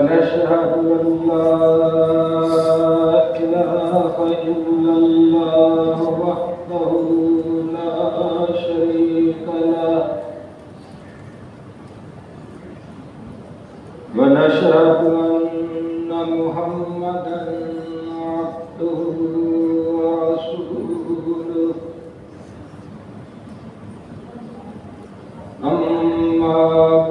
ونشهد أن لا إله إلا الله وحده لا شريك له ونشهد أن محمدا عبده ورسوله أما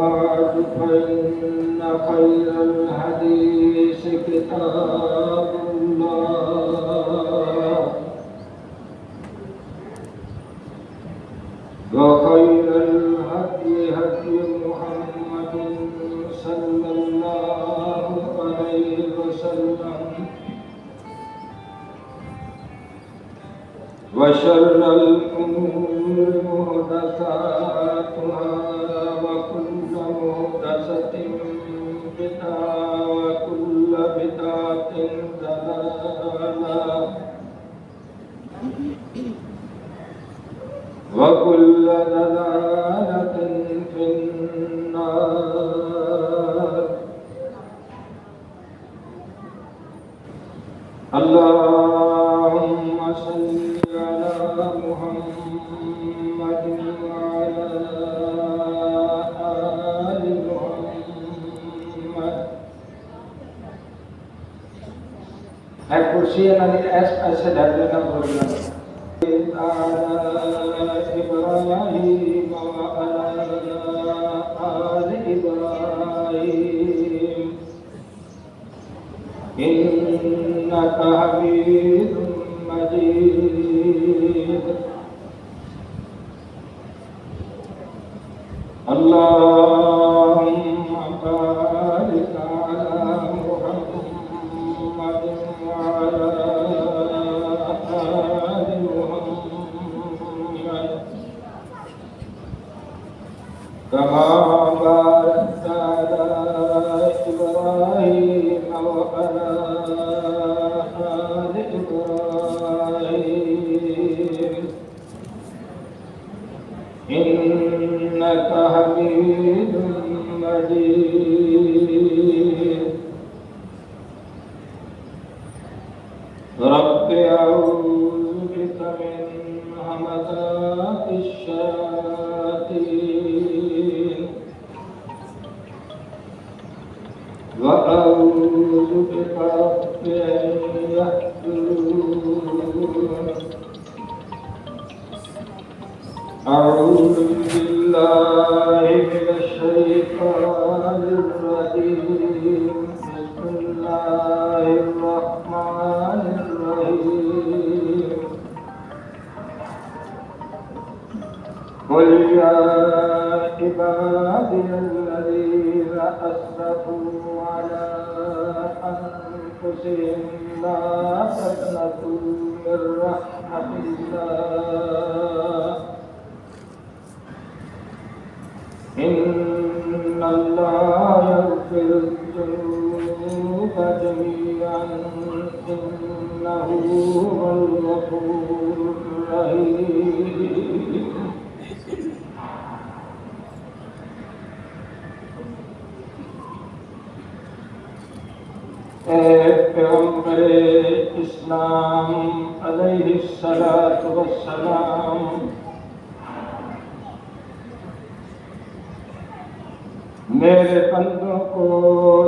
بعد فإن خير الحديث كتاب الله وخير الهدي هدي محمد صلى الله عليه وسلم وشر الأمور محدثاتها وكل محدثة بدعة وكل بدعة ضلالة وكل ضلالة في النار. اللهم صل على محمد وعلى آل محمد. اے کرسی ایسے ڈر لینا بھول جانا. إبراهيم وعلى آل إبراهيم إنك حميد مجيد. اللهم بارك على محمد وعلى آل محمد كما باركت على إبراهيم وعلى آل إبراهيم إنك حميد مجيد. رب أعوذ بك من همزات الشياطين وأعوذ بك رب أن يحضرون. أعوذ بالله من الشيطان الرجيم. بسم الله الرحمن الرحيم. قل يا عبادي الذين أسرفوا على أنفسهم لا تقنطوا من رحمة الله إن الله يغفر الذنوب جميعا إنه هو الغفور الرحيم. اے پیغمبر اسلام علیہ الصلوۃ والسلام، میرے بندوں کو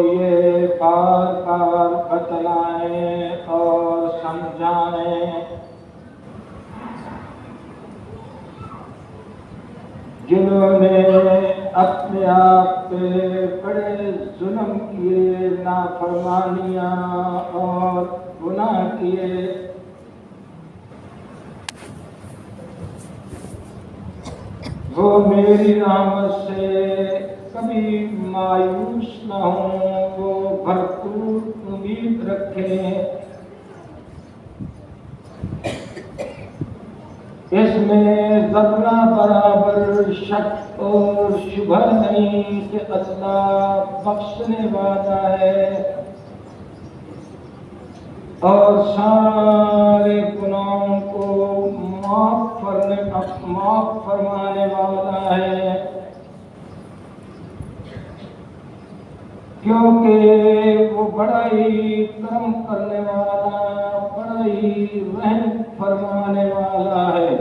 یہ بار بار بتلائیں اور سمجھائیں جنہوں نے اپنے آپ پہ بڑے ظلم کیے، نافرمانیاں اور گناہ کیے، وہ میری رحمت سے کبھی مایوس نہ ہوں، وہ بھرپور امید رکھیں. اس میں ذرہ برابر شک اور شبہ نہیں کہ اللہ بخشنے والا ہے اور سارے گناہوں کو معاف فرمانے والا ہے. کیونکہ وہ بڑا ہی کرم کرنے والا، بڑا ہی رحم فرمانے والا ہے۔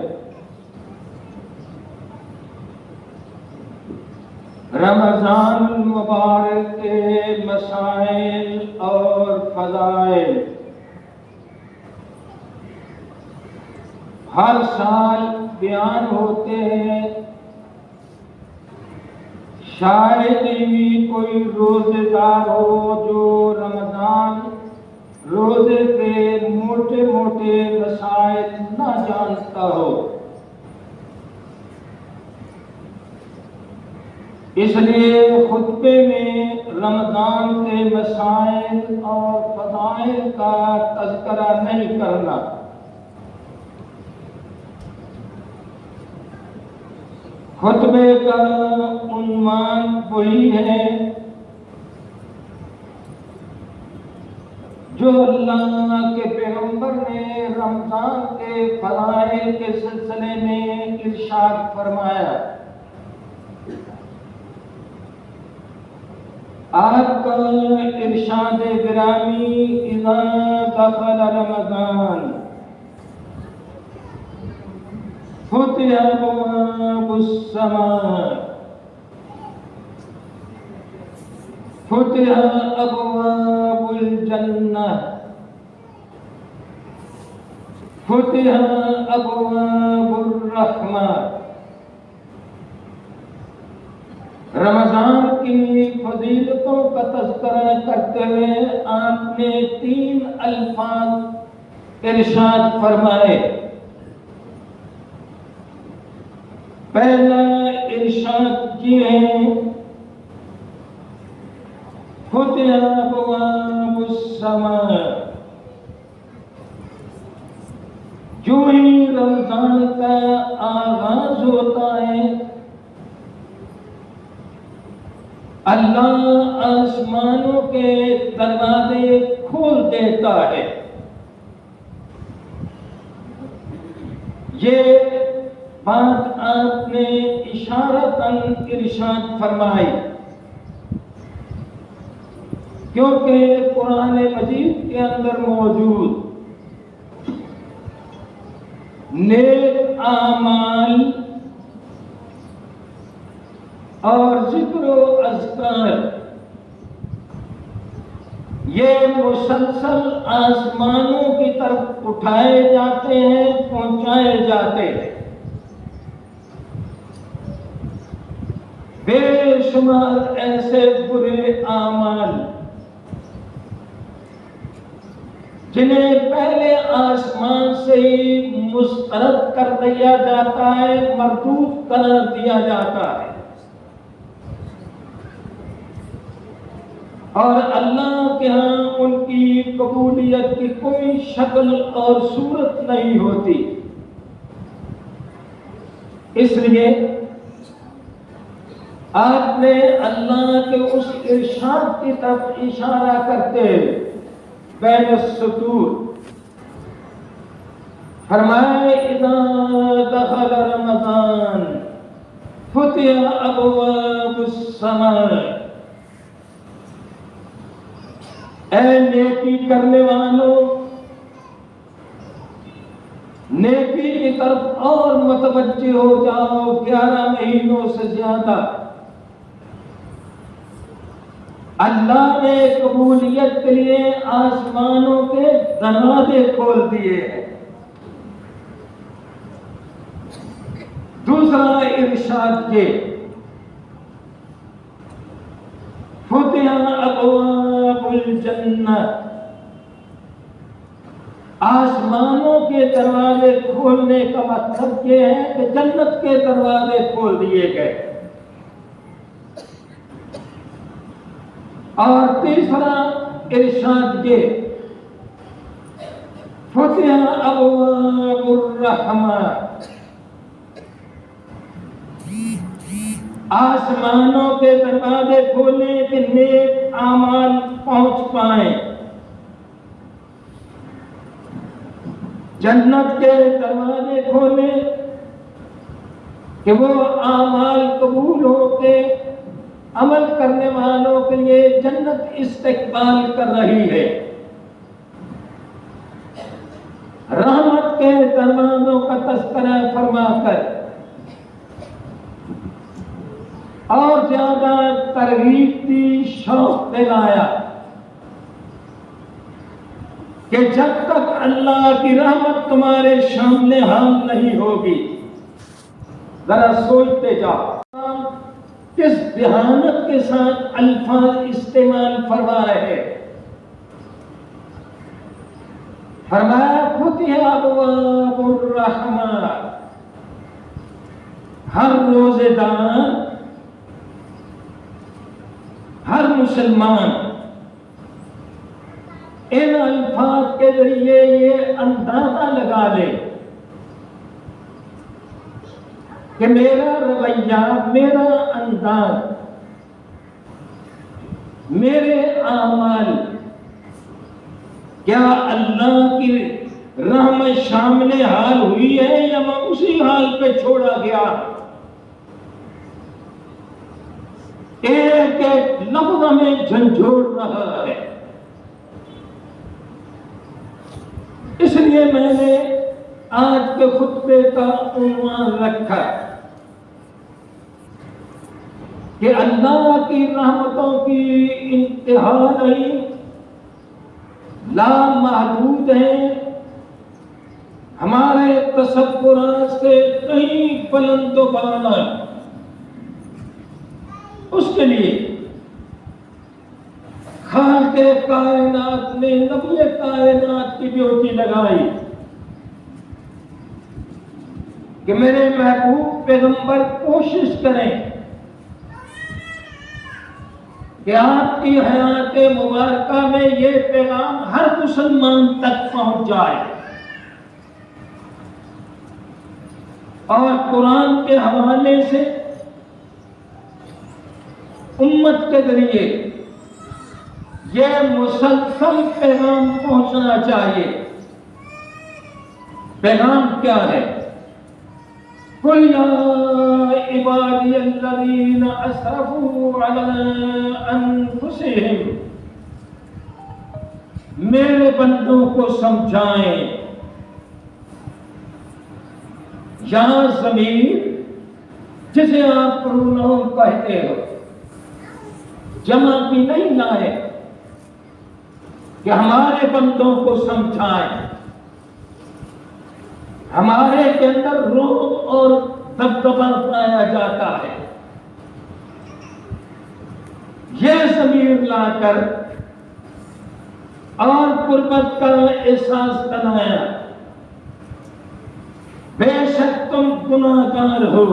رمضان المبارک کے مسائل اور فضائل ہر سال بیان ہوتے ہیں، شاید ہی کوئی روزے دار ہو جو رمضان روزے کے موٹے موٹے مسائل نہ جانتا ہو۔ اس لیے خطبے میں رمضان کے مسائل اور فضائل کا تذکرہ نہیں کرنا۔ خطبے کا عنوان وہی ہے جو اللہ کے پیغمبر نے رمضان کے فضائل کے سلسلے میں ارشاد فرمایا۔ آپ کا ارشاد گرامی اذا دخل رمضان فتح ابواب السماء فتح ابواب الجنہ فتح ابواب الرحمہ۔ رمضان کی فضیلتوں کا تذکرہ کرتے ہوئے آپ نے 3 الفاظ ارشاد فرمائے۔ پہلا ارشاد یہ ہے فتح ابواب السماء، جو ہی رمضان کا آغاز ہوتا ہے اللہ آسمانوں کے دروازے کھول دیتا ہے۔ یہ بات آپ نے اشارتاً ارشاد فرمائی، کیونکہ قرآن مجید کے اندر موجود نیک اعمال اور ذکر و اذکار یہ مسلسل آسمانوں کی طرف اٹھائے جاتے ہیں، پہنچائے جاتے ہیں۔ بے شمار ایسے برے اعمال جنہیں پہلے آسمان سے ہی مسترد کر دیا جاتا ہے، مردود قرار دیا جاتا ہے، اور اللہ کے ہاں ان کی قبولیت کی کوئی شکل اور صورت نہیں ہوتی۔ اس لیے آپ نے اللہ کے اس ارشاد کی طرف اشارہ کرتے بین السطور فرمائے اذا دخل رمضان فتح ابواب السماء۔ اے نیکی کرنے والوں، نیکی کی طرف اور متوجہ ہو جاؤ۔ 11 مہینوں سے زیادہ اللہ نے قبولیت کے لیے آسمانوں کے دروازے کھول دیے ہیں۔ دوسرا ارشاد یہ فتح ابواب الجنہ، آسمانوں کے دروازے کھولنے کا مطلب یہ ہے کہ جنت کے دروازے کھول دیے گئے۔ اور تیسرا ارشاد یہ فتح ابواب الرحمہ، آسمانوں کے دروازے کھولے کہ نیک اعمال پہنچ پائیں، جنت کے دروازے کھولے کہ وہ اعمال قبول ہو کے عمل کرنے والوں کے لیے جنت استقبال کر رہی ہے۔ رحمت کے دروازوں کا تذکرہ فرما کر اور زیادہ ترغیب دی، شوق دلایا کہ جب تک اللہ کی رحمت تمہارے سامنے حال نہیں ہوگی، ذرا سوچتے جاؤ کس ذہانت کے ساتھ الفاظ استعمال فرما رہے ہیں۔ فرمایا فتح ابواب الرحمت، ہر روزے دار، ہر مسلمان ان الفاظ کے ذریعے یہ اندازہ لگا لے کہ میرا رویہ، میرا انداز، میرے اعمال کیا اللہ کی رحمت شامل حال ہوئی ہے یا میں اسی حال پہ چھوڑا گیا؟ ایک ایک لفظ میں جھنجھوڑ رہا ہے۔ اس لیے میں نے آج کے خطبے کا عنوان رکھا کہ اللہ کی رحمتوں کی انتہا نہیں، لامحدود ہیں، ہمارے تصورات سے کہیں بلند و بالا۔ اس کے لیے خالق کائنات نے نبی کائنات کی ڈیوٹی لگائی کہ میرے محبوب پیغمبر کوشش کریں کہ آپ کی حیات مبارکہ میں یہ پیغام ہر مسلمان تک پہنچ جائے، اور قرآن کے حوالے سے امت کے ذریعے یہ مسلسل پیغام پہنچنا چاہیے۔ پیغام کیا ہے؟ قُلْ يَا عِبَادِيَ الَّذِينَ أَسْرَفُوا عَلَىٰ أَنفُسِهِمْ، میرے بندوں کو سمجھائیں۔ یہاں ضمیر جسے آپ پروناؤن کہتے ہو جمع بھی نہیں لائے کہ ہمارے بندوں کو سمجھائیں۔ ہمارے کے اندر روح اور دبدبا پایا جاتا ہے، یہ ضمیر لا کر اور قربت کا احساس دلایا۔ بے شک تم گناہگار ہو،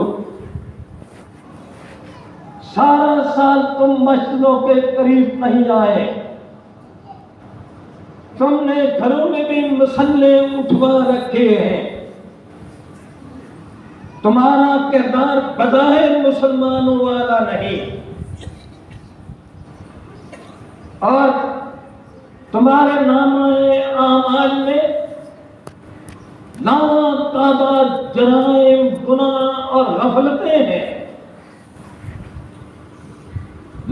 سارا سال تم مسجدوں کے قریب نہیں آئے، تم نے گھروں میں بھی مصلے اٹھوا رکھے ہیں، تمہارا کردار بظاہر مسلمانوں والا نہیں، اور تمہارے نامہ اعمال میں لا تعداد جرائم، گناہ اور غفلتیں ہیں،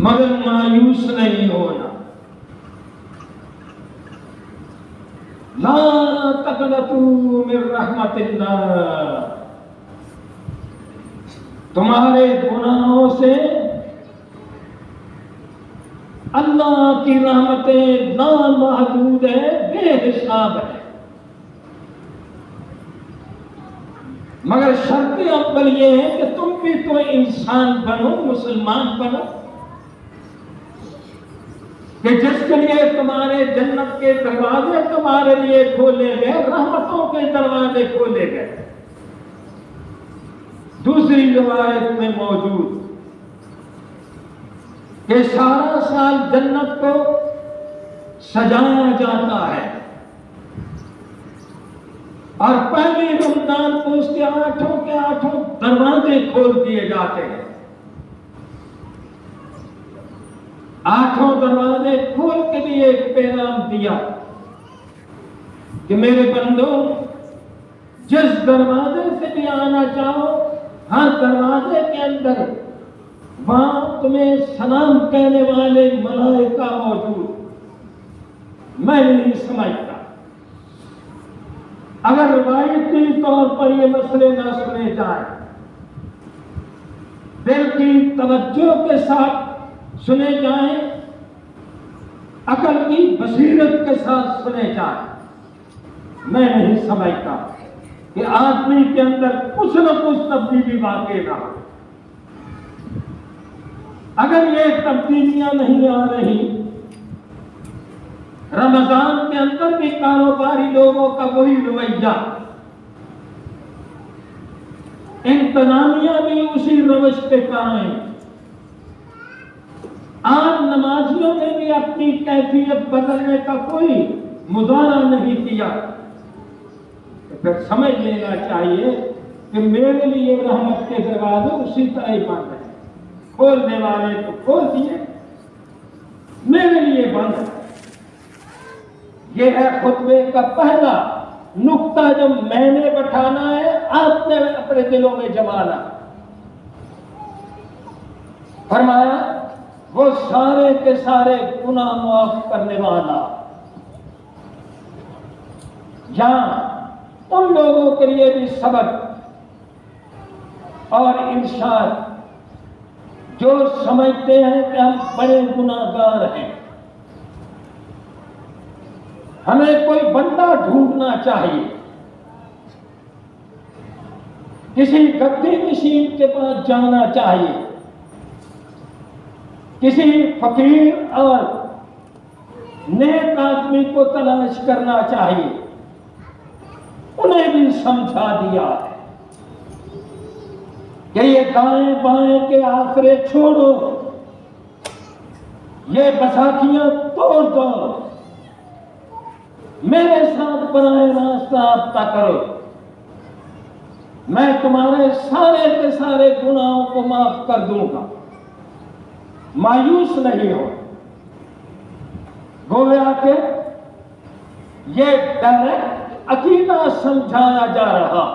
مگر مایوس نہیں ہونا۔ لا تقنطوا من رحمت اللہ، تمہارے گناہوں سے اللہ کی رحمتیں لامحدود ہے، بے حساب ہے، مگر شرط اول یہ ہے کہ تم بھی تو انسان بنو، مسلمان بنو، کہ جس کے لیے تمہارے جنت کے دروازے تمہارے لیے کھولے گئے، رحمتوں کے دروازے کھولے گئے۔ دوسری روایت میں موجود کہ سارا سال جنت کو سجایا جاتا ہے، اور پہلی رمضان کو اس کے آٹھوں دروازے کھول دیے جاتے ہیں۔ آٹھوں دروازے کھول کے بھی ایک پیغام دیا کہ میرے بندو، جس دروازے سے بھی آنا چاہو، ہر دروازے کے اندر وہاں تمہیں سلام کہنے والے ملائکہ موجود، میں نہیں سمجھتا اگر روایتی طور پر یہ مسئلے نہ سنے جائیں، دل کی توجہ کے ساتھ سنے جائیں، عقل کی بصیرت کے ساتھ سنے جائیں، میں نہیں سمجھتا کہ آدمی کے اندر کچھ نہ کچھ تبدیلی واقع نہ ہو۔ اگر یہ تبدیلیاں نہیں آ رہی، رمضان کے اندر بھی کاروباری لوگوں کا وہی رویہ، انتظامیہ بھی اسی روش پہ قائم، آج نمازیوں نے بھی اپنی کیفیت بدلنے کا کوئی مظاہرہ نہیں کیا، تو پھر سمجھ لینا چاہیے کہ میرے لیے رحمت کے دروازے اسی طرح ہی بند ہیں، کھولنے والے تو کھول دیے، میرے لیے بند ہے۔ یہ ہے خطبے کا پہلا نقطہ جو میں نے بٹھانا ہے، آپ نے اپنے دلوں میں جمانا۔ فرمایا وہ سارے کے سارے گناہ معاف کرنے والا، جہاں ان لوگوں کے لیے بھی سبق اور ارشاد جو سمجھتے ہیں کہ ہم بڑے گناہگار ہیں، ہمیں کوئی بندہ ڈھونڈنا چاہیے، کسی گدی نشین کے پاس جانا چاہیے، کسی فقیر اور نیک آدمی کو تلاش کرنا چاہیے۔ انہیں بھی سمجھا دیا ہے کہ یہ دائیں بائیں کے آسرے چھوڑو، یہ بیساکھیاں توڑ دو، میرے ساتھ براہ راست رابطہ کرو، میں تمہارے سارے کے سارے گناہوں کو معاف کر دوں گا، مایوس نہیں ہو۔ گویا کہ یہ ڈائریکٹ عقیدہ سمجھایا جا رہا۔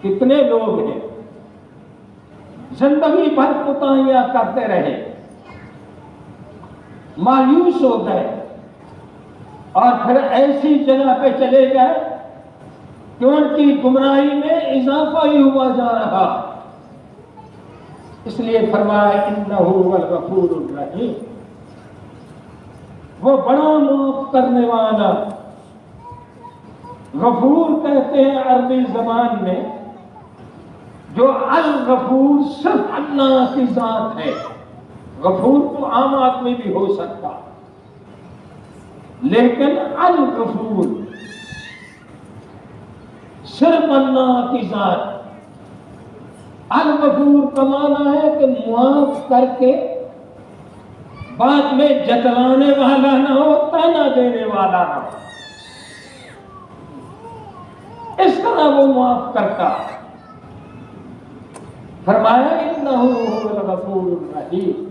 کتنے لوگ ہیں زندگی بھر کوتاہیاں کرتے رہے، مایوس ہو گئے اور پھر ایسی جگہ پہ چلے گئے کہ ان کی گمراہی میں اضافہ ہی ہوا جا رہا۔ اس لیے فرمایا انہ هو الغفور الرحیم، وہ بڑا معاف کرنے والا۔ غفور کہتے ہیں عربی زبان میں، جو الغفور صرف اللہ کی ذات ہے۔ غفور تو عام آدمی بھی ہو سکتا، لیکن الغفور صرف اللہ کی ذات۔ الغفور کا معنی ہے کہ معاف کر کے بعد میں جتلانے والا نہ ہو، تانا دینے والا نہ ہو، اس طرح وہ معاف کرتا۔ فرمایا انہ هو الغفور الرحیم،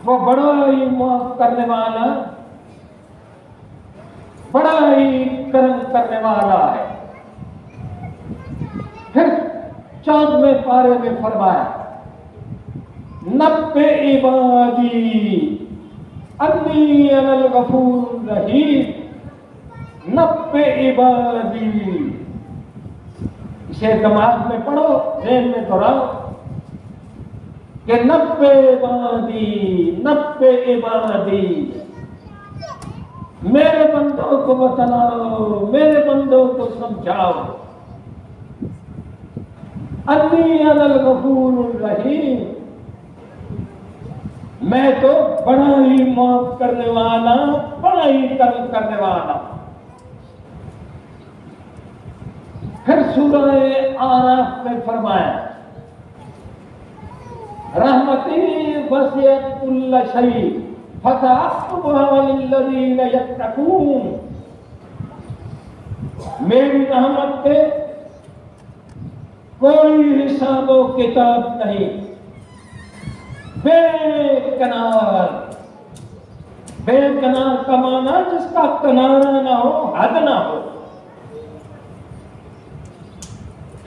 وہ بڑا ہی معاف کرنے والا، بڑا ہی کرم کرنے والا ہے۔ پھر 14ویں پارے میں فرمایا نبئ عبادی انی انا الغفور الرحیم، نبئ عبادی، اسے دماغ میں پڑھو، ذہن میں دہراؤ کہ نبئ عبادی، نبئ عبادی، میرے بندوں کو بتلاؤ، میرے بندوں کو سمجھاؤ، انی انا الغفور الرحیم، میں تو بڑا ہی معاف کرنے والا، بڑا ہی کرم کرنے والا۔ پھر سورہ اعراف میں فرمایا رحمتی وسعت کل شیء فسأکتبها للذین یتقون، میری رحمت پہ کوئی حساب و کتاب نہیں، بے کنار۔ بے کنار کا معنی جس کا کنارہ نہ ہو، حد نہ ہو۔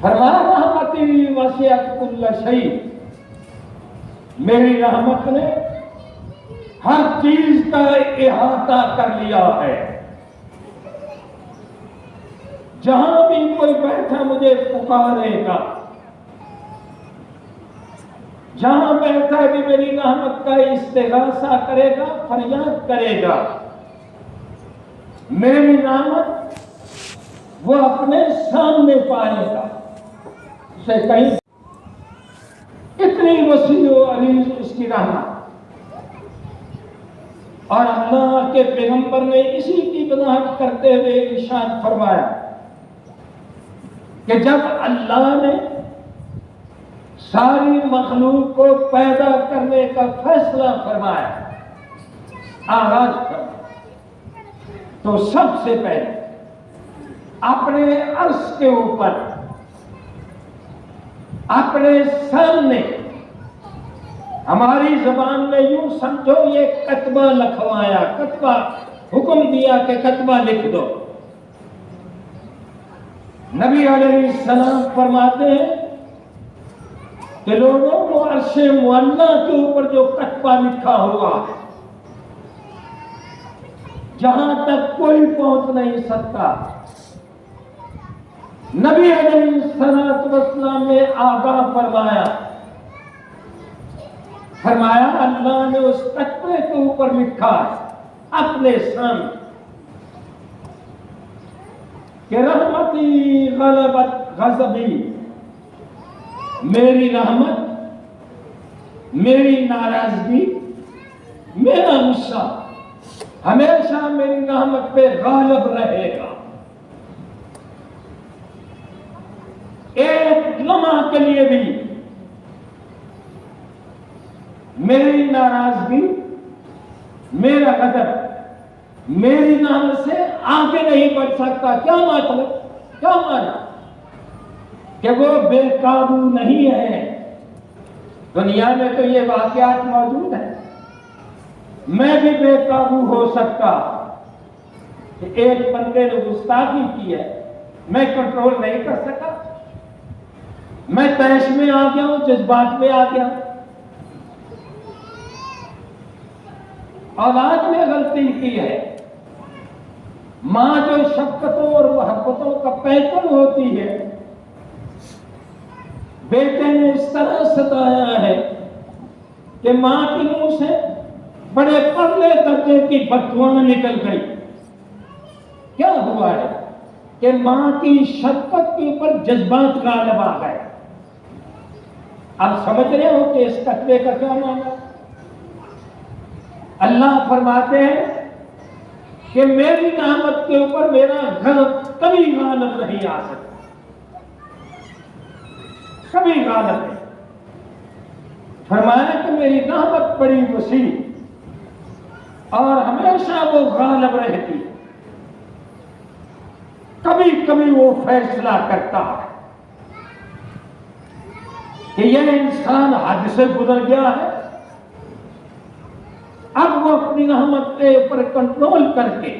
فرمایا رحمتی وسعت کل شیء، میری رحمت نے ہر چیز کا احاطہ کر لیا ہے. جہاں بھی کوئی بیٹھا مجھے پکارے گا، جہاں بیٹھا بھی میری رحمت کا استغاثہ کرے گا، فریاد کرے گا، میری رحمت وہ اپنے سامنے پائے گا. اسے کہیں اتنی وسیع و عریض اس کی رحمت. اور اللہ کے پیغمبر نے اسی کی وضاحت کرتے ہوئے ارشاد فرمایا کہ جب اللہ نے ساری مخلوق کو پیدا کرنے کا فیصلہ فرمایا، آغاز فرمایا، تو سب سے پہلے اپنے عرش کے اوپر، اپنے سامنے، ہماری زبان میں یوں سمجھو یہ کتبہ لکھوایا، کتبہ حکم دیا کہ کتبہ لکھ دو. نبی علیہ السلام فرماتے ہیں کہ لوگوں کو عرش معلیٰ کے اوپر جو کتبہ لکھا ہوا ہے، جہاں تک کوئی پہنچ نہیں سکتا، نبی علیہ السلام نے آگاہ فرمایا اللہ نے اس کتبے کے اوپر لکھا اپنے سامنے کہ رحمتی غلبت غضبی، میری رحمت، میری ناراضگی، میرا غصہ ہمیشہ میری رحمت پہ غالب رہے گا. ایک لمحہ کے لیے بھی میری ناراضگی، میرا غضب میری نام سے آگے نہیں بڑھ سکتا. کیا مطلب، کیا مانا؟ کہ وہ بے قابو نہیں ہے. دنیا میں تو یہ واقعات موجود ہیں. میں بھی بے قابو ہو سکتا کہ ایک بندے نے گستاخی کی ہے، میں کنٹرول نہیں کر سکا، میں طیش میں آ گیا ہوں، جذبات میں آ گیا. اولاد نے غلطی کی ہے. ماں جو شفقتوں اور محبتوں کا پیکر ہوتی ہے، بیٹے نے اس طرح ستایا ہے کہ ماں کے منہ سے بڑے پرلے درجے کی بددعائیں نکل گئی. کیا ہوا ہے کہ ماں کی شفقت کے اوپر جذبات غالب آ گئے. اب سمجھ رہے ہو کہ اس کتبے کا کیا معنی؟ اللہ فرماتے ہیں کہ میری رحمت کے اوپر میرا غضب کبھی غالب نہیں آ سکتا، کبھی غالب نہیں. فرمایا کہ میری رحمت بڑی وسیع اور ہمیشہ وہ غالب رہتی، کبھی کبھی وہ فیصلہ کرتا ہے کہ یہ انسان حد سے گزر گیا ہے، اب وہ اپنی رحمت کے اوپر کنٹرول کر کے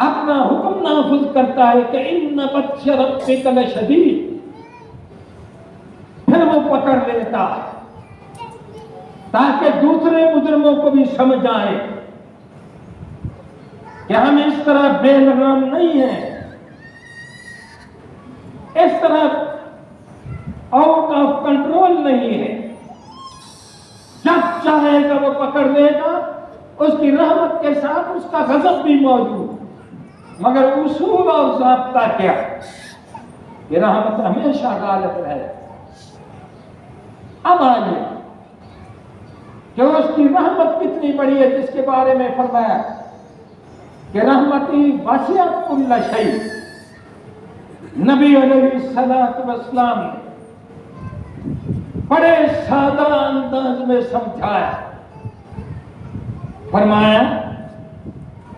اپنا حکم نافذ کرتا ہے کہ ان بطش ربک لشدید، پھر وہ پکڑ لیتا ہے تاکہ دوسرے مجرموں کو بھی سمجھ آئے کہ ہم اس طرح بے لگام نہیں ہیں، اس طرح آؤٹ آف کنٹرول نہیں ہے. جب چاہے گا وہ پکڑ لے گا. اس کی رحمت کے ساتھ اس کا غضب بھی موجود، مگر اصول اور ضابطہ کیا؟ کہ رحمت ہمیشہ غالب رہے. اب آئیے کہ اس کی رحمت کتنی بڑی ہے، جس کے بارے میں فرمایا کہ رحمتی وسعت کل شیء. نبی علیہ السلام نے بڑے سادہ انداز میں سمجھایا. فرمایا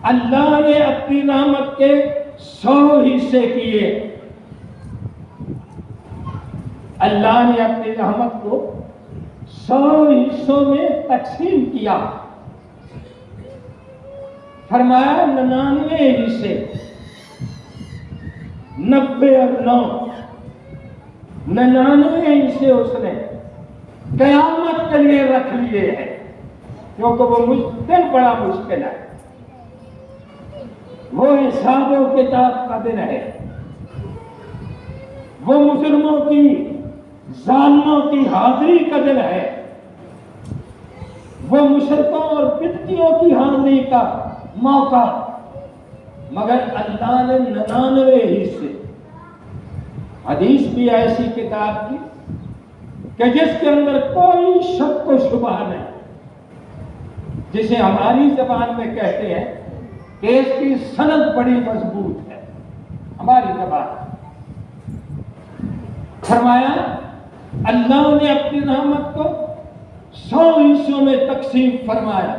اللہ نے اپنی رحمت کے 100 حصے کیے. اللہ نے اپنی رحمت کو 100 حصوں میں تقسیم کیا. فرمایا 99 حصے، 90 اور 9، 99 حصے اس نے قیامت کے لیے رکھ لیے ہیں، کیونکہ وہ دن بڑا مشکل ہے، وہ حساب و کتاب کا دن ہے، وہ مجرموں کی ظالموں کی حاضری کا دن ہے، وہ مشرکوں اور بدعتیوں کی حاضری کا موقع۔ مگر اللہ نے 99 حصے، حدیث بھی ایسی کتاب کی کہ جس کے اندر کوئی شک و شبہ نہیں، جسے ہماری زبان میں کہتے ہیں کہ اس کی سند بڑی مضبوط ہے، ہماری زبان۔ فرمایا اللہ نے اپنی رحمت کو 100 حصوں میں تقسیم فرمایا،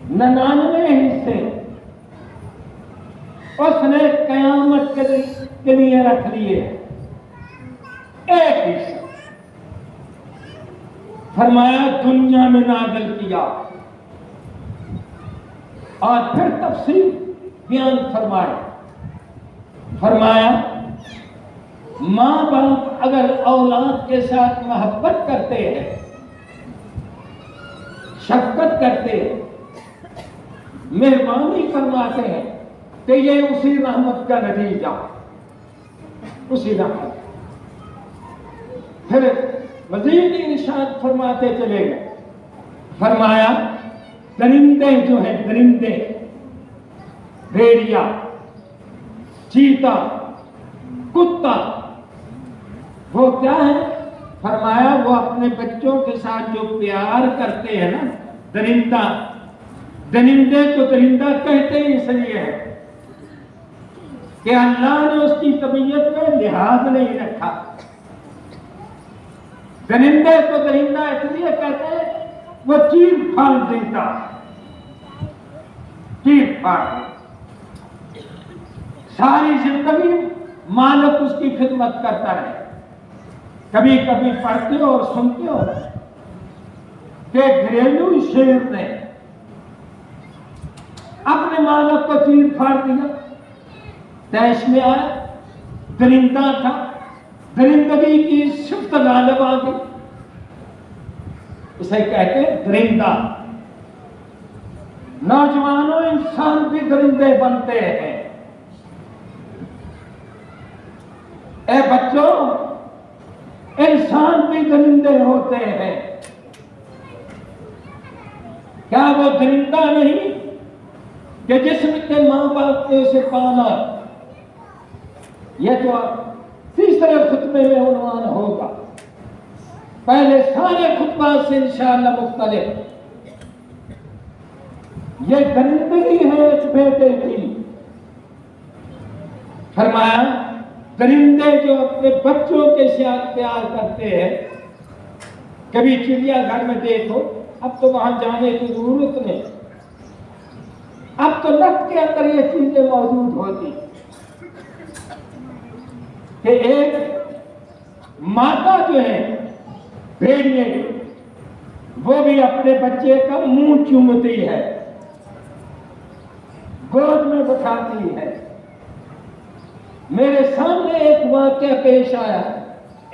99 حصے اس نے قیامت کے لیے رکھ لیے، ایک حصہ فرمایا دنیا میں نازل کیا، اور پھر تفصیل بیان فرمایا ماں باپ اگر اولاد کے ساتھ محبت کرتے ہیں، شفقت کرتے ہیں، مہربانی فرماتے ہیں، کہ یہ اسی رحمت کا نتیجہ، اسی رحمت۔ پھر مزید ارشاد فرماتے چلے گئے، فرمایا درندے جو ہیں، درندے، بھیڑیا، چیتا، کتا، وہ کیا ہے؟ فرمایا وہ اپنے بچوں کے ساتھ جو پیار کرتے ہیں نا، درندہ، درندے کو درندہ کہتے ہیں اس لیے ہے کہ اللہ نے اس کی طبیعت میں لحاظ نہیں رکھا۔ درندے کو درندہ اس لیے کہتے ہیں وہ چیر پھاڑ دیتا، چیر پھاڑ، ساری زندگی مالک اس کی خدمت کرتا رہے۔ کبھی کبھی پڑھتے ہو اور سنتے ہو کہ گھریلو شیر نے اپنے مالک کو چیر پھاڑ دیا، تیش میں آیا، درندہ تھا، درندگی کی صفت غالب آ گئی، اسے کہتے درندہ۔ نوجوانوں انسان بھی درندے بنتے ہیں۔ اے بچوں، انسان بھی درندے ہوتے ہیں، کیا وہ درندہ نہیں کہ جسم کے ماں باپ نے اسے پالا؟ یہ تو تیسرے خطبے میں عنوان ہوگا، پہلے سارے خطبات سے انشاءاللہ مختلف۔ یہ درندگی ہے اس بیٹے کی۔ فرمایا درندے جو اپنے بچوں کے ساتھ پیار کرتے ہیں، کبھی چڑیا گھر میں دیکھو، اب تو وہاں جانے کی ضرورت نہیں، اب تو نٹ کے اندر یہ چیزیں موجود ہوتی کہ ایک ماتا جو ہے بھیڑیے، وہ بھی اپنے بچے کا منہ چومتی ہے، گود میں بٹھاتی ہے۔ میرے سامنے ایک واقعہ پیش آیا،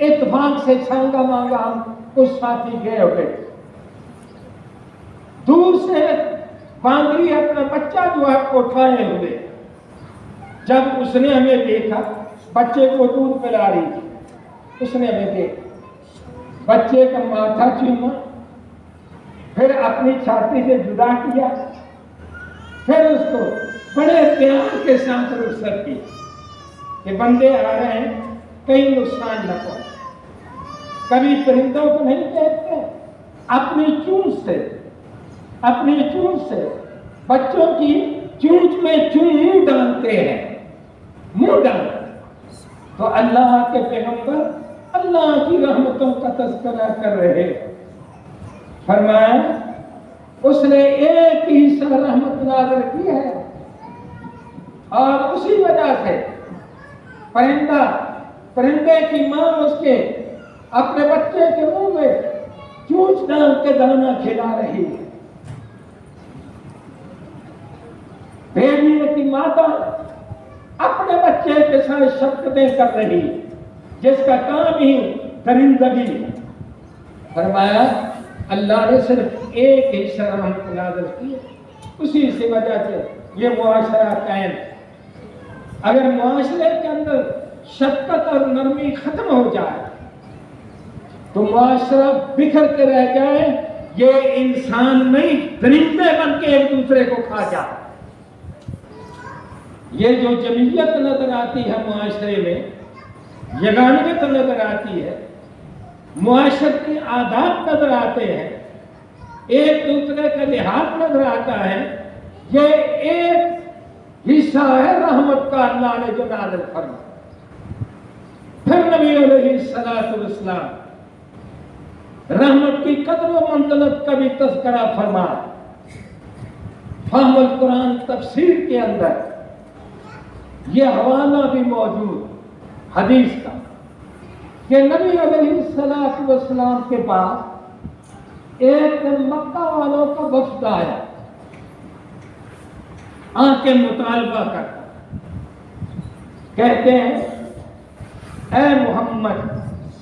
اتفاق سے چھانگا مانگا ہم کچھ ساتھی گئے ہوئے، دور سے باندری اپنا بچہ جو ہے اٹھائے ہوئے، جب اس نے ہمیں دیکھا، بچے کو دودھ پلا رہی تھی، اس نے ہمیں دیکھا، بچے کا ماتھا چوما، پھر اپنی چھاتی سے جدا کیا، پھر اس کو بڑے پیار کے ساتھ رخصت کی کہ بندے آ رہے ہیں، کہیں نقصان نہ پہنچے۔ کبھی پرندوں کو نہیں کہتے، اپنی چونچ سے بچوں کی چونچ میں منہ ڈالتے ہیں، منہ ڈالتے۔ تو اللہ کے پیغمبر اللہ کی رحمتوں کا تذکرہ کر رہے، فرمایا اس نے ایک ہی سا رحمت نازل کی ہے، اور اسی وجہ سے پرندے کی ماں اس کے اپنے بچے کے منہ میں چونچ ڈال کے دانا کھلا رہی ہے، بھیڑیے کی ماتا اپنے بچے کے ساتھ شفقتیں کر رہی، جس کا کام ہی درندگی ہے، فرمایا اللہ نے صرف ایک ہی شرح کو نازل کی، اسی سے وجہ سے یہ معاشرہ قائم۔ اگر معاشرے کے اندر شفقت اور نرمی ختم ہو جائے تو معاشرہ بکھر کے رہ جائے، یہ انسان نہیں درندے بن کے ایک دوسرے کو کھا جائے۔ یہ جو جمعیت نظر آتی ہے معاشرے میں، یگانیت نظر آتی ہے، معاشرتی آداب نظر آتے ہیں، ایک دوسرے کا لحاظ نظر آتا ہے، یہ ایک حصہ ہے رحمت کا اللہ نے جو نازل فرمایا۔ پھر نبی علیہ الصلوۃ والسلام رحمت کی قدر و منزلت کا بھی تذکرہ فرمایا۔ فہم القرآن تفسیر کے اندر یہ حوالہ بھی موجود حدیث کا کہ نبی علیہ الصلوۃ والسلام کے پاس ایک دن مکہ والوں کا وفد آیا، آنکھیں مطالبہ کرتا، کہتے ہیں اے محمد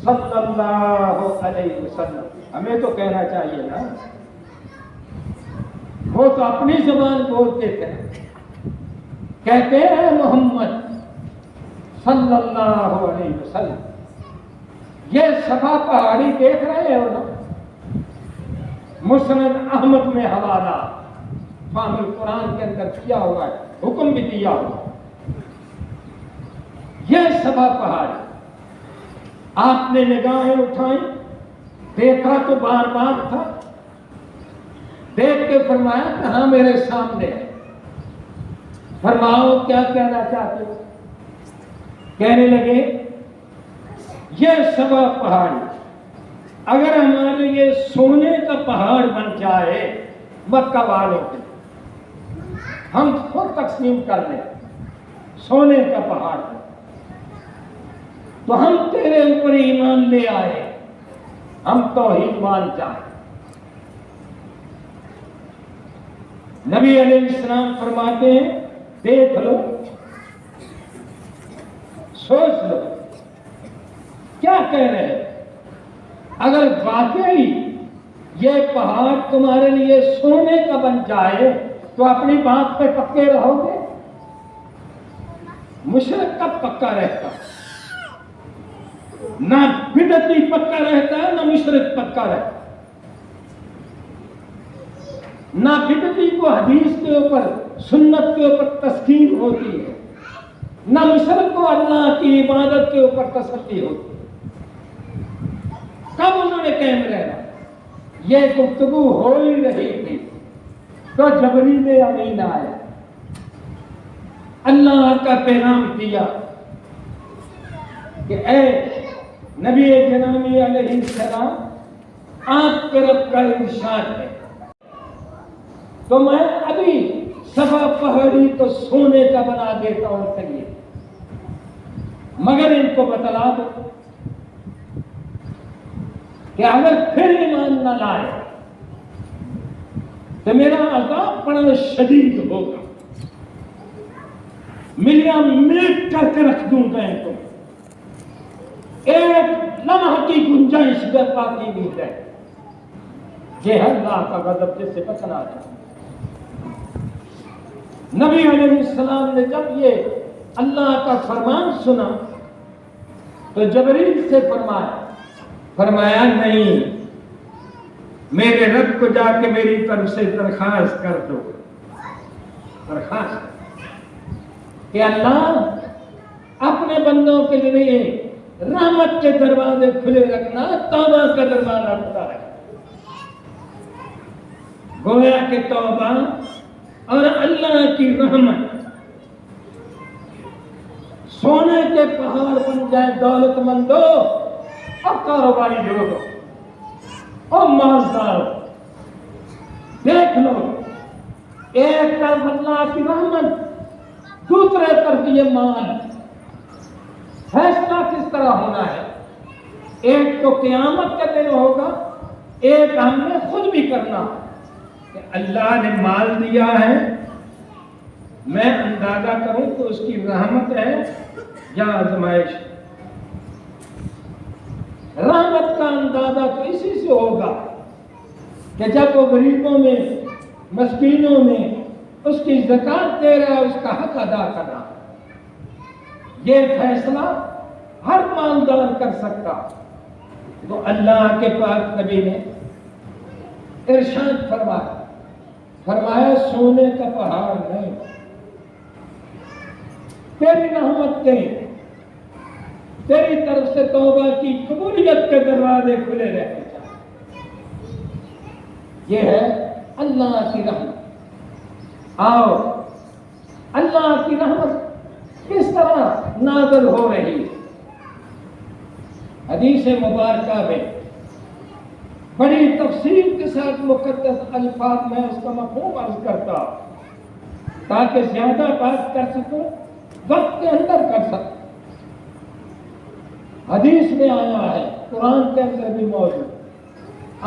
صلی اللہ علیہ وسلم، ہمیں تو کہنا چاہیے نا، وہ تو اپنی زبان بولتے تھے، کہتے ہیں اے محمد صلی اللہ علیہ وسلم، یہ صفا پہاڑی دیکھ رہے ہو نا، مسند احمد میں حوالہ فہم القرآن کے اندر کیا ہوا ہے، حکم بھی دیا ہوا ہے، یہ صفا پہاڑی آپ نے نگاہیں اٹھائیں، دیکھا تو بار بار تھا، دیکھ کے فرمایا کہاں میرے سامنے ہے، فرماؤ کیا کہنا چاہتے ہو؟ کہنے لگے یہ صفا پہاڑی اگر ہمارے لیے سونے کا پہاڑ بن جائے مکہ والوں کے، ہم خود تقسیم کر لیں سونے کا پہاڑ، تو ہم تیرے اوپر ایمان لے آئے، ہم توحید مان جائیں۔ نبی علیہ السلام فرماتے ہیں دیکھ لو، سوچ لو کیا کہہ رہے ہیں، اگر واقعی یہ پہاڑ تمہارے لیے سونے کا بن جائے تو اپنی بات پہ پکے رہو گے؟ مشرک کب پکا رہتا؟ نہ بدعتی پکا رہتا ہے، نہ مشرک پکا رہتا، نہ بدعتی کو حدیث کے اوپر سنت کے اوپر تسکین ہوتی ہے، نہ مشرک کو اللہ کی عبادت کے اوپر تسلی ہوتی ہے۔ کب انہوں نے قائم رہنا؟ یہ گفتگو ہو ہی رہی تھی تو جبریل امین آیا، اللہ کا پیغام دیا کہ اے نبی جنامی علیہ السلام، آپ کے رب کا ارشاد ہے، تو میں ابھی صفا پہاڑی تو سونے کا بنا دیتا ہوں چلیے، مگر ان کو بتلا دو کہ اگر پھر ایمان نہ لائے تو میرا عذاب بڑا شدید ہوگا، میرا میٹ کر کے رکھ دوں گا ان کو، ایک لمحہ کی گنجائش بے باقی نہیں ہے۔ یہ ہے اللہ کا غضب جس سے بچنا ہے۔ نبی علیہ السلام نے جب یہ اللہ کا فرمان سنا تو جبریل سے فرمایا نہیں، میرے رب کو جا کے میری طرف سے درخواست کر دو، درخواست کہ اللہ اپنے بندوں کے لیے رحمت کے دروازے کھلے رکھنا، توبہ کا دروازہ کھلا رکھنا۔ گویا کہ توبہ اور اللہ کی رحمت سونے کے پہاڑ بن جائے دولت مندو اور کاروباری لوگوں اور مالدار، دیکھ لو ایک طرف اللہ کی رحمت، دوسرے طرف یہ مال، فیصلہ کس طرح ہونا ہے؟ ایک تو قیامت کا دن ہوگا، ایک ہم نے خود بھی کرنا کہ اللہ نے مال دیا ہے، میں اندازہ کروں تو اس کی رحمت ہے یا آزمائش؟ رحمت کا اندازہ تو اسی سے ہوگا کہ جب وہ غریبوں میں مسکینوں میں اس کی زکات دے رہا ہے، اس کا حق ادا کرنا، یہ فیصلہ ہر مالدار کر سکتا۔ تو اللہ کے پاک نبی نے ارشاد فرمایا سونے کا پہاڑ نہیں، تیری رحمت کے تیری طرف سے توبہ کی قبولیت کے دروازے کھلے رہنے چاہیے۔ یہ ہے اللہ کی رحمت۔ آؤ اللہ کی رحمت کس طرح نازل ہو رہی ہے؟ حدیث مبارکہ میں بڑی تفصیل کے ساتھ مقدس الفاظ میں اس کا مفہوم عرض کرتا تاکہ زیادہ بات کر سکوں، وقت کے اندر کر سکوں۔ حدیث میں آیا ہے، قرآن کے اندر بھی موجود،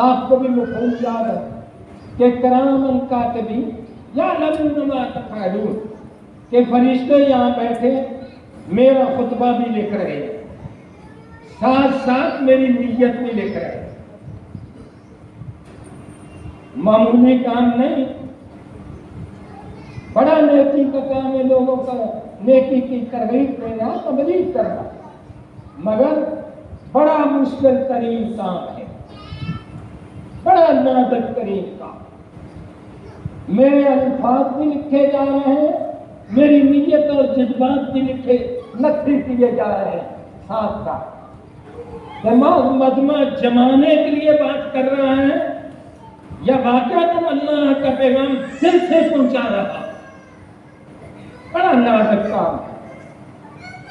آپ کو بھی مفہوم یاد ہے کہ کرامن کاتبین یعلمون ما تفعلون، کہ فرشتے یہاں بیٹھے میرا خطبہ بھی لکھ رہے ہیں، ساتھ ساتھ میری نیت بھی لکھ رہے ہیں۔ معمولی کام نہیں، بڑا نیکی کا کام ہے، لوگوں کا نیکی کی ترغیب دینا، تبلیغ کرنا، مگر بڑا مشکل ترین کام ہے، بڑا نازک ترین کام۔ میرے الفاظ بھی لکھے جا رہے ہیں، میری نیت اور جذبات بھی نقل کیے جا رہے ہیں، ساتھ ساتھ مجمع جمانے کے لیے بات کر رہا ہے یا واقعہ اللہ کا پیغام دل سے پہنچا رہا، بڑا نازک کام ہے۔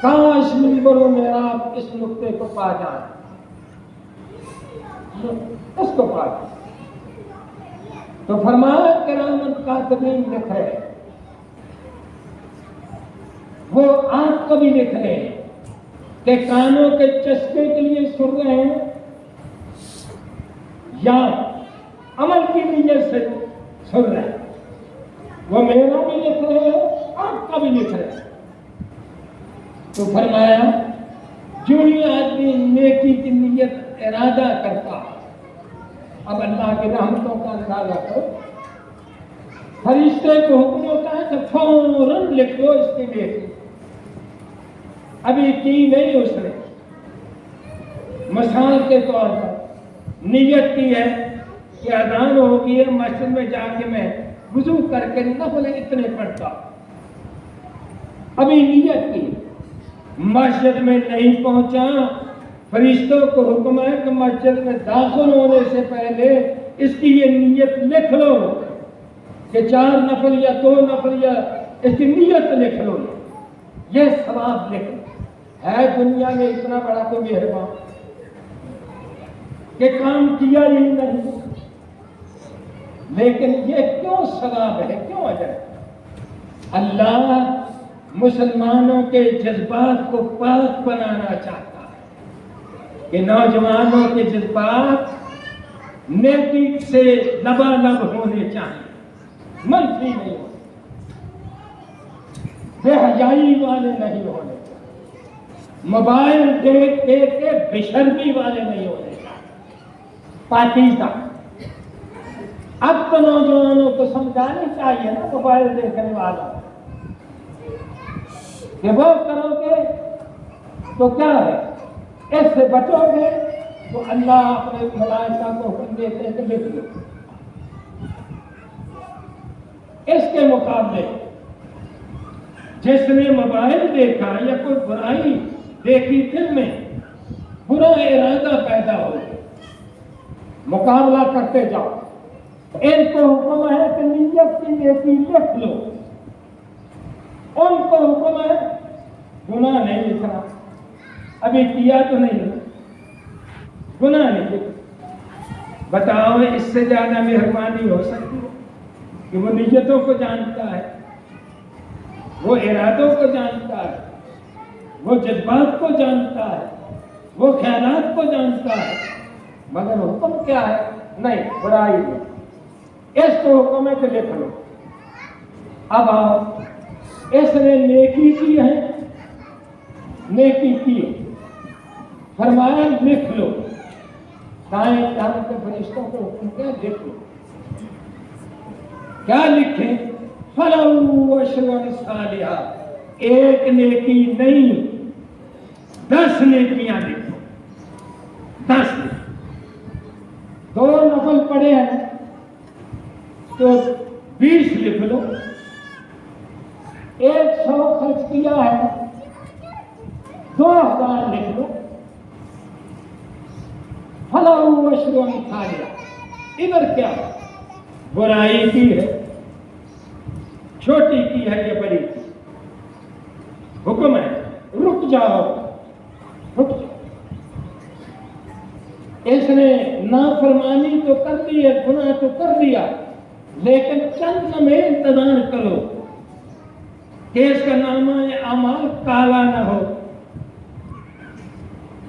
کاش منبروں میں آپ اس نقطے کو پا جائیں، اس کو پا جائیں۔ تو فرمایا کرامن کاتبین لکھ رہے ہیں، وہ آپ کو بھی لکھ رہے ہیں کہ کانوں کے چسکے کے لیے سن رہے ہیں یا عمل کی نیت سے سن رہے ہیں، وہ میرا بھی لکھ رہے ہیں، آپ کا بھی لکھ رہے ہیں۔ تو فرمایا جو ہی آدمی نیکی کی نیت ارادہ کرتا، اب اللہ کی رحمتوں کا اندازہ کرو، فرشتے کو حکم ہوتا ہے کہ فوراً لکھ دو اس کی نیکی، ابھی کی نہیں اس نے، مثال کے طور پر نیت کی ہے کہ اذان ہوگی ہے، مسجد میں جا کے میں وضو کر کے نفل اتنے پڑھتا، ابھی نیت کی، مسجد میں نہیں پہنچا، فرشتوں کو حکم ہے کہ مسجد میں داخل ہونے سے پہلے اس کی یہ نیت لکھ لو کہ 4 نفل یا 2 نفل، یا اس کی نیت لکھ لو، یہ ثواب لکھ لو۔ ہے دنیا میں اتنا بڑا تو مہربان کہ کام کیا ہی نہیں، لیکن یہ کیوں ثواب ہے، کیوں اجر ہے؟ اللہ مسلمانوں کے جذبات کو پاک بنانا چاہتا ہے کہ نوجوانوں کے جذبات نیکی سے لبالب ہونے چاہیے، منفی نہیں ہونے، بے حیائی والے نہیں ہونے، موبائل دیکھ دیکھ کے بشرمی والے نہیں ہونے، پاکیزہ۔ اب تو نوجوانوں کو سمجھانی چاہیے نا موبائل دیکھنے والوں کہ وہ کرو گے تو کیا ہے، اس سے بچو گے تو اللہ اپنے ملائکہ کو حکم دیتے ہیں کہ لکھ لو۔ اس کے مقابلے جس نے موبائل دیکھا یا کوئی برائی دیکھی دل میں، برا ارادہ پیدا ہو، مقابلہ کرتے جاؤ، ان کو حکم ہے کہ نیت کی نیکی لکھ لو، ان کو حکم ہے گناہ نہیں لکھنا، ابھی کیا تو نہیں، گناہ نہیں لکھنا۔ بتاؤ اس سے زیادہ مہربانی ہو سکتی ہے کہ وہ نیتوں کو جانتا ہے، وہ ارادوں کو جانتا ہے، وہ جذبات کو جانتا ہے، وہ خیالات کو جانتا ہے، مگر حکم کیا ہے؟ نہیں، برائی نہیں، اس کو حکم ہے کہ لکھ لو۔ اب آؤ، اس نے نیکی کی ہے، نیکی کی، فرمایا لکھ لو، دائیں جانب کے فرشتوں کو حکم کیا لکھ لو، کیا لکھیں؟ فَلَوْ أَشْرًا صَالِحًا، ایک نیکی نہیں 10 نیکیاں لکھو، 10 2 نفل پڑے ہیں تو 20 لکھ لو، 100 خرچ کیا ہے 2000 لکھ لو، فَلَوْ أَشْرًا صَالِحًا۔ ادھر کیا برائی کی ہے، چھوٹی کی ہے یا بڑی کی؟ حکم ہے رک جاؤ، رک جاؤ۔ اس نے نافرمانی تو کر دی ہے، گناہ تو کر دیا، لیکن چند لمحے انتظار کرو کہ اس کا نامہ اعمال کالا نہ ہو،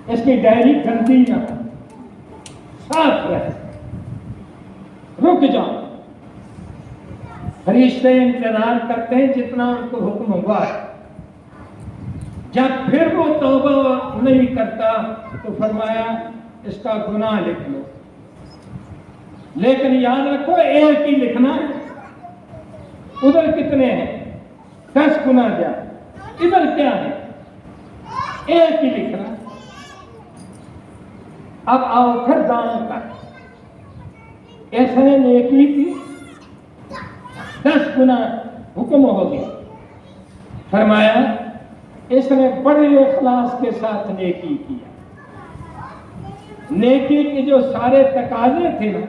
اس کی ڈائری گندی نہ ہو، صاف رہے، رک جاؤ۔ فرشتے انتظار کرتے ہیں جتنا ان کو حکم ہوا ہے۔ جب پھر وہ توبہ نہیں کرتا تو فرمایا اس کا گناہ لکھ لو، لیکن یاد رکھو ایک ہی لکھنا ہے، ادھر کتنے ہیں 10 گناہ کیا، ادھر کیا ہے ایک ہی لکھنا۔ اب آؤ پھر دان کا، ایسے نے نیکی کی 10 گناہ حکم ہو گیا، فرمایا اس نے بڑے اخلاص کے ساتھ نیکی کیا، نیکی کے جو سارے تقاضے تھے نا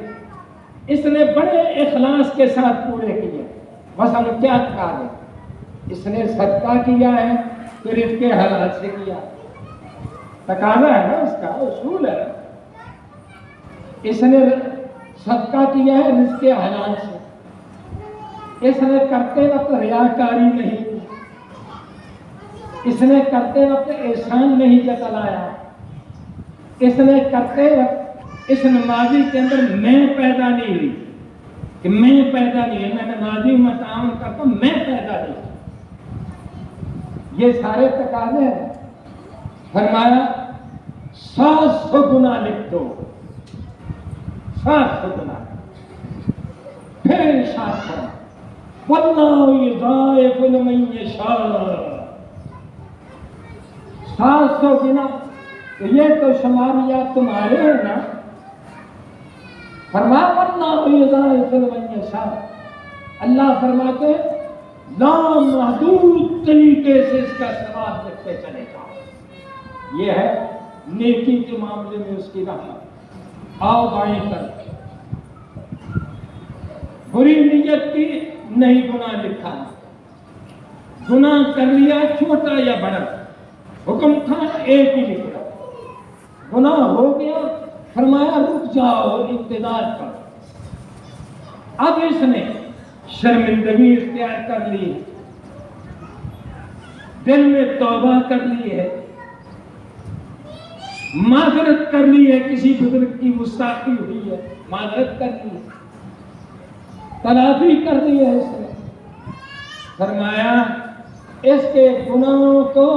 اس نے بڑے اخلاص کے ساتھ پورے کیے۔ مثلا کیا تقاضے؟ اس نے صدقہ کیا ہے تو رزق حلال سے کیا، تقاضا ہے نا، اس کا اصول ہے۔ اس نے صدقہ کیا ہے رزق حلال سے، اس نے کرتے وقت ریاکاری نہیں کی، اس نے کرتے وقت احسان نہیں جتلایا، اس نے کرتے وقت اس نمازی کے اندر میں پیدا نہیں ہوئی کہ میں پیدا نہیں ہے، میں نمازی ہوں، میں تعاون کرتا ہوں، میں پیدا نہیں۔ یہ سارے تقاضے ہیں۔ فرمایا 700 گناہ لکھ دو، 700 گناہ۔ پھر ارشاد فرمایا وَاللَّهُ يُضَاعِفُ لِمَن يَشَاءُ، 700 گناہ، تو یہ تو شماریات تمہارے ہیں نا۔ فرمایا وَاللَّهُ يُضَاعِفُ لِمَن يَشَاءُ، اللہ فرماتے لامحدود طریقے سے اس کا ثواب لکھتے چلے جاؤ۔ یہ ہے نیکی کے معاملے میں اس کی رحمت۔ آؤ بائیں طرف، بری نیت کی نہیں گناہ لکھا، گناہ کر لیا چھوٹا یا بڑا، حکم تھا ایک ہی لکھا، گناہ ہو گیا، فرمایا رک جاؤ انتظار کرو۔ اب اس نے شرمندگی اختیار کر لی، دل میں توبہ کر لی ہے، معذرت کر لی ہے، کسی بزرگ کی گستاخی ہوئی ہے معذرت کر لی، تلافی کر دی ہے اس نے۔ فرمایا اس کے گناہوں کو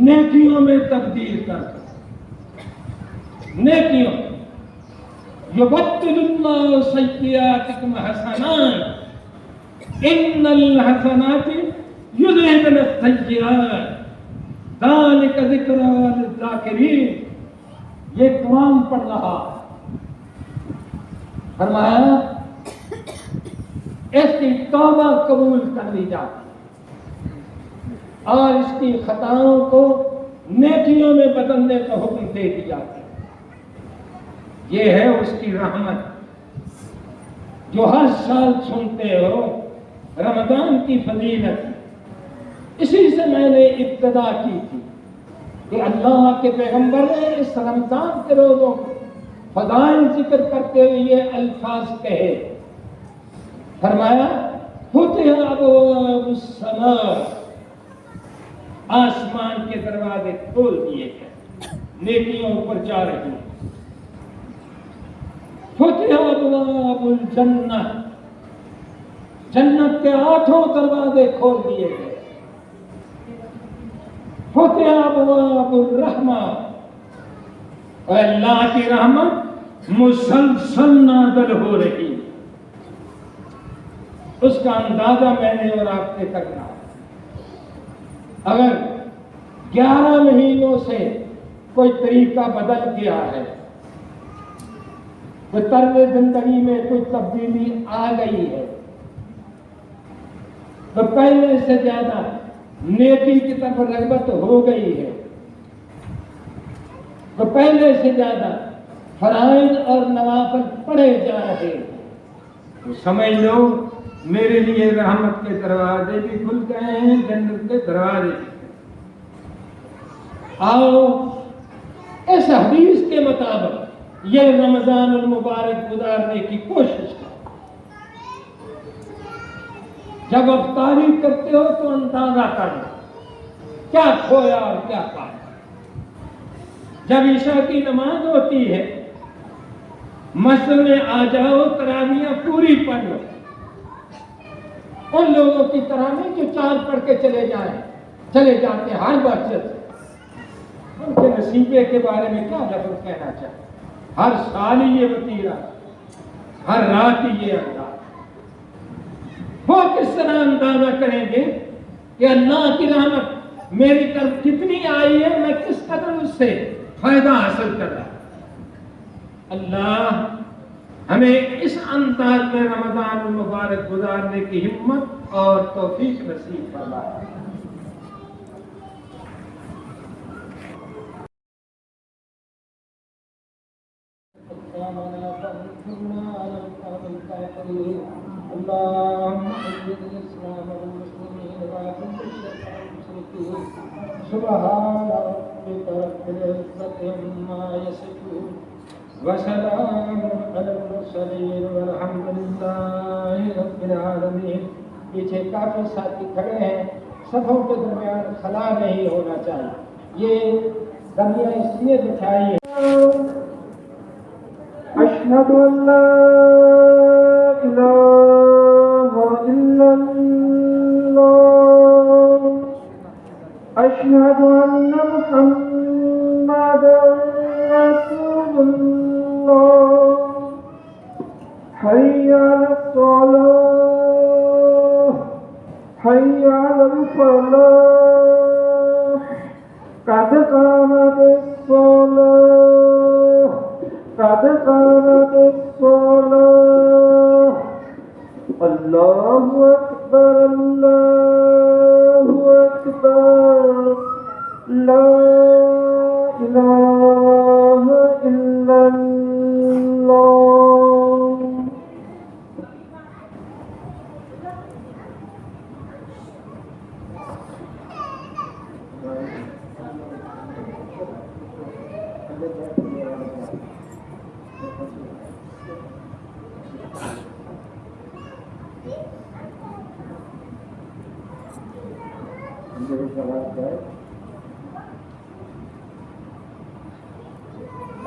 نیکیوں میں تبدیل کر دو، نیکیوں۔ یبدل اللہ سیئاتکم حسنات ان الحسنات یذہبن السیئات ذالک ذکری للذاکرین۔ یہ قرآن پڑھ رہا، فرمایا اس کی توبہ قبول کر لی جاتی اور اس کی خطاؤں کو نیکیوں میں بدلنے کا حکم دے دیا جاتا۔ یہ ہے اس کی رحمت جو ہر سال سنتے ہو، رمضان کی فضیلت۔ اسی سے میں نے ابتدا کی تھی کہ اللہ کے پیغمبر نے اس رمضان کے روزوں کو فضائل ذکر کرتے ہوئے یہ الفاظ کہے، فرمایا فتح ابواب السماء، آسمان کے دروازے کھول دیے گئے، نیکیوں پر جا رہی ہیں۔ فتح ابواب الجنہ، جنت کے 8 دروازے کھول دیے گئے۔ فتح ابواب الرحمہ، اور اللہ کی رحمت مسلسل نازل ہو رہی ہے، اس کا اندازہ میں نے اور آپ نے کرنا ہے۔ اگر 11 مہینوں سے کوئی طریقہ بدل گیا ہے، کوئی طرز زندگی میں کوئی تبدیلی آ گئی ہے، تو پہلے سے زیادہ نیکی کی طرف رغبت ہو گئی ہے، تو پہلے سے زیادہ فرائض اور نوافل پڑھے جا رہے ہیں، تو سمجھ لو میرے لیے رحمت کے دروازے بھی کھل گئے ہیں، جنت کے دروازے بھی۔ آؤ اس حدیث کے مطابق یہ رمضان المبارک گزارنے کی کوشش کرو۔ جب افطاری کرتے ہو تو اندازہ کرو کیا کھویا اور کیا پایا۔ جب عشاء کی نماز ہوتی ہے، مسجد میں آ جاؤ، تراویحیں پوری پڑھ لو۔ ان لوگوں کی طرح نہیں جو 4 پڑھ کے چلے جاتے ہر مسجد، ان کے نصیبے کے بارے میں کیا لفظ کہنا چاہتے، ہر سال ہی یہ وتیرہ، ہر رات ہی یہ انداز۔ وہ کس طرح اندازہ کریں گے کہ اللہ کی رحمت میری طرف کتنی آئی ہے، میں کس قدر اس سے فائدہ حاصل کر رہا ہوں۔ اللہ ہمیں اس انداز میں رمضان المبارک گزارنے کی ہمت اور توفیق نصیب فرمائے۔ اللهم اعز الاسلام والمسلمين ولا تشرك المشركين سبحان ربك رب العزة عما يصفون وسلام على المرسلين والحمد لله رب العالمين۔ پیچھے کافی ساتھی کھڑے ہیں، صفوں کے درمیان خلا نہیں ہونا چاہیے، یہ دریا اس لیے بچھائی ہے۔ اشہد ان لا الہ الا اللہ، اشہد ان محمد رسول اللہ، حی علی الصلاة حی علی الفلاح، قد قامت الصلاة قد قامت الصلاة، اللہ اکبر اللہ اکبر، لا الہ الا اللہ۔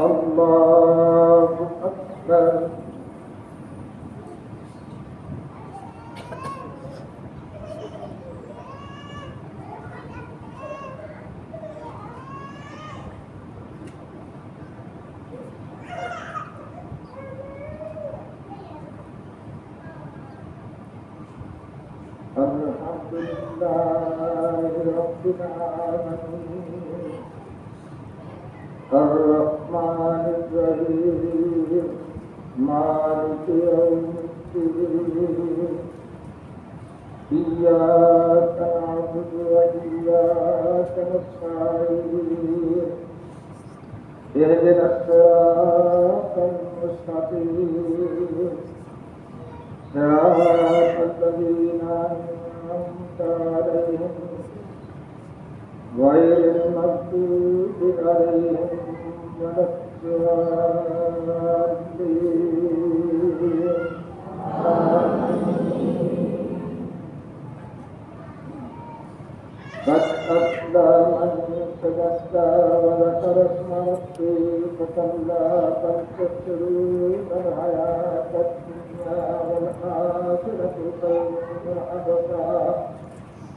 اللہ اکبر۔ الحمدللہ رب العالمین، الرحمن الرحیم، مالک یوم الدین، ایاک نعبد و ایاک نستعین، اهدنا الصراط المستقیم، صراط الذین أنعمت عليهم غير المغضوب عليهم ولا الضالين، قد أفلح من تزكى وذكر اسم ربه فصلى، بل تؤثرون الحياة الدنيا والآخرة خير وأبقى،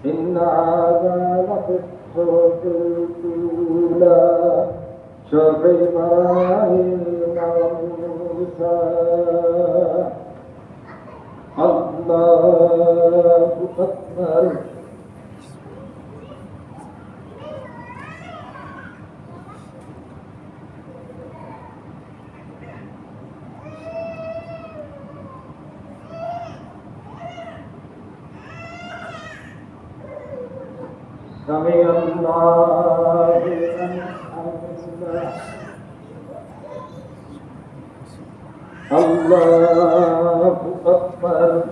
إن هذا لفي الصحف الأولى شوق إبراهيم وموسى الله أكبر سمع الله لمن حمده الله أكبر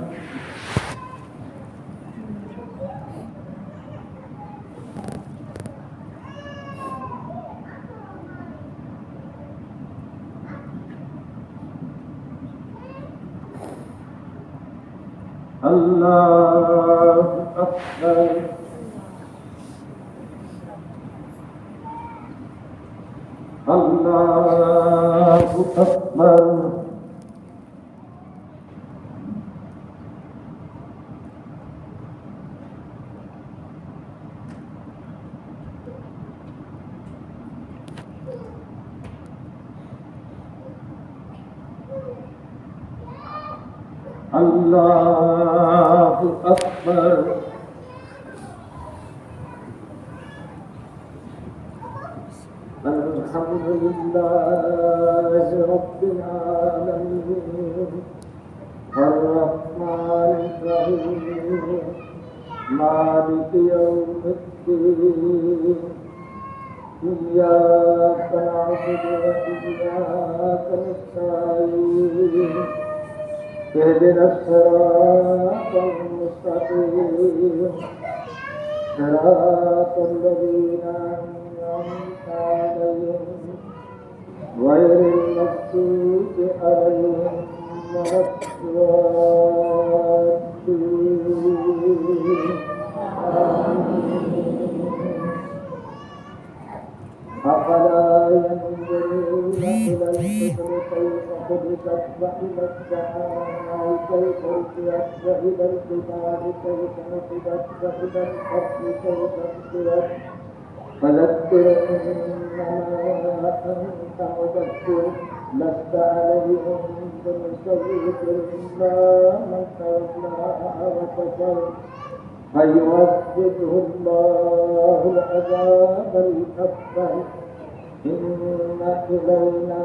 الله أكبر الله أكبر الله أكبر الحمد لله رب العالمين الرحمن الرحيم مالك يوم الدين إياك نعبد وإياك نستعين اهدنا الصراط المستقيم صراط الذين أنعمت عليهم غير المغضوب عليهم ولا الضالين أفلا ينظرون إلى الإبل كيف خلقت وإلى السماء كيف رفعت وإلى الجبال كيف نصبت وإلى الأرض كيف سطحت فذكر إنما أنت مذكر لست عليهم بمسيطر إلا من تولى وكفر فيعذبه الله العذاب الأكبر إن إلينا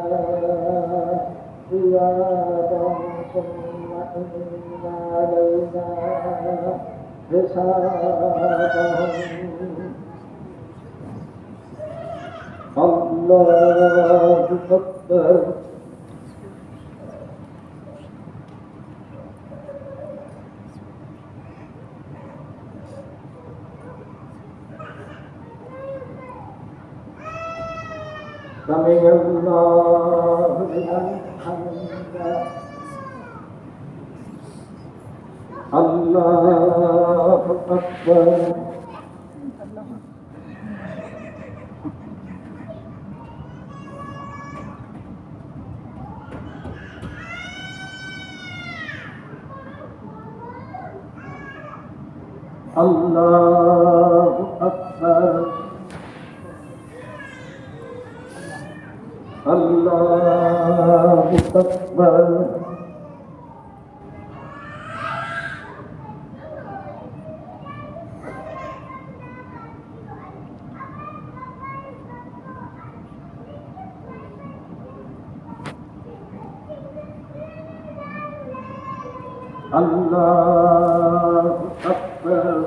إيابهم ثم إن علينا حسابهم الله أكبر سمع الله لمن حمده الله أكبر الله أكبر الله أكبر الله أكبر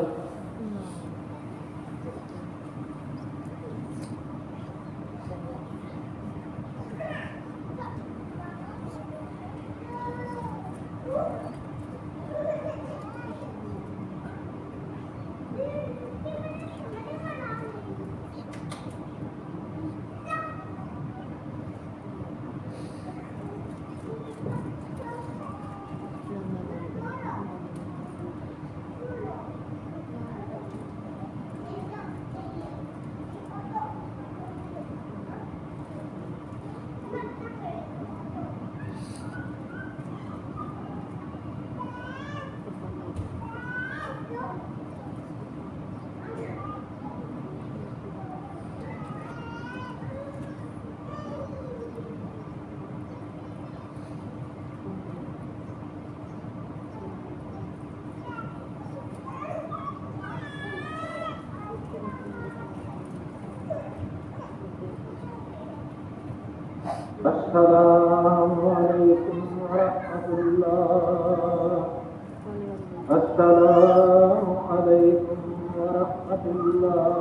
السلام علیکم ورحمۃ اللہ، السلام علیکم ورحمۃ اللہ۔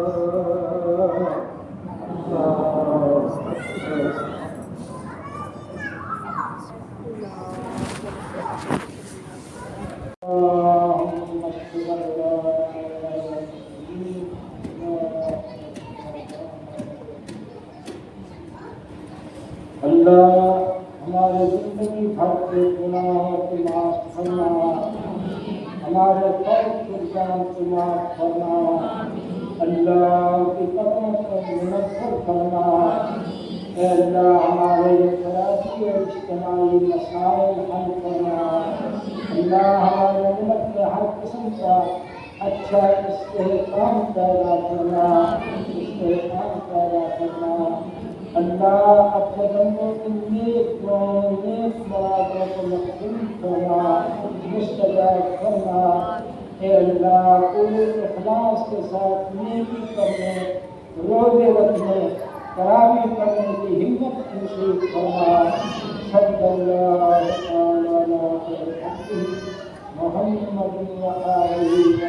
اللہ ہمارے زندگی بھر کے گناہوں کو معاف کرنا، ہمارے فرض فرزان کو معاف کرنا، اللہ کی قدروں کو منظر کرنا۔ اے اللہ ہمارے افرادی اور اجتماعی مسائل حل کرنا۔ اللہ ہمارے ملک میں ہر قسم کا اچھا استحکام پیدا کرنا، استحکام پیدا کرنا۔ اللہ اپنے بندوں کی نیک دعاؤں، نیک مرادوں کو مقبول کرنا، مستجاب کرنا۔ اے اللہ پورے اخلاص کے ساتھ نیکی کرنے، روزے رکھنے، تراویح کرنے کی ہمت نصیب کرنا۔ صلی اللہ علیہ محمد و آلہ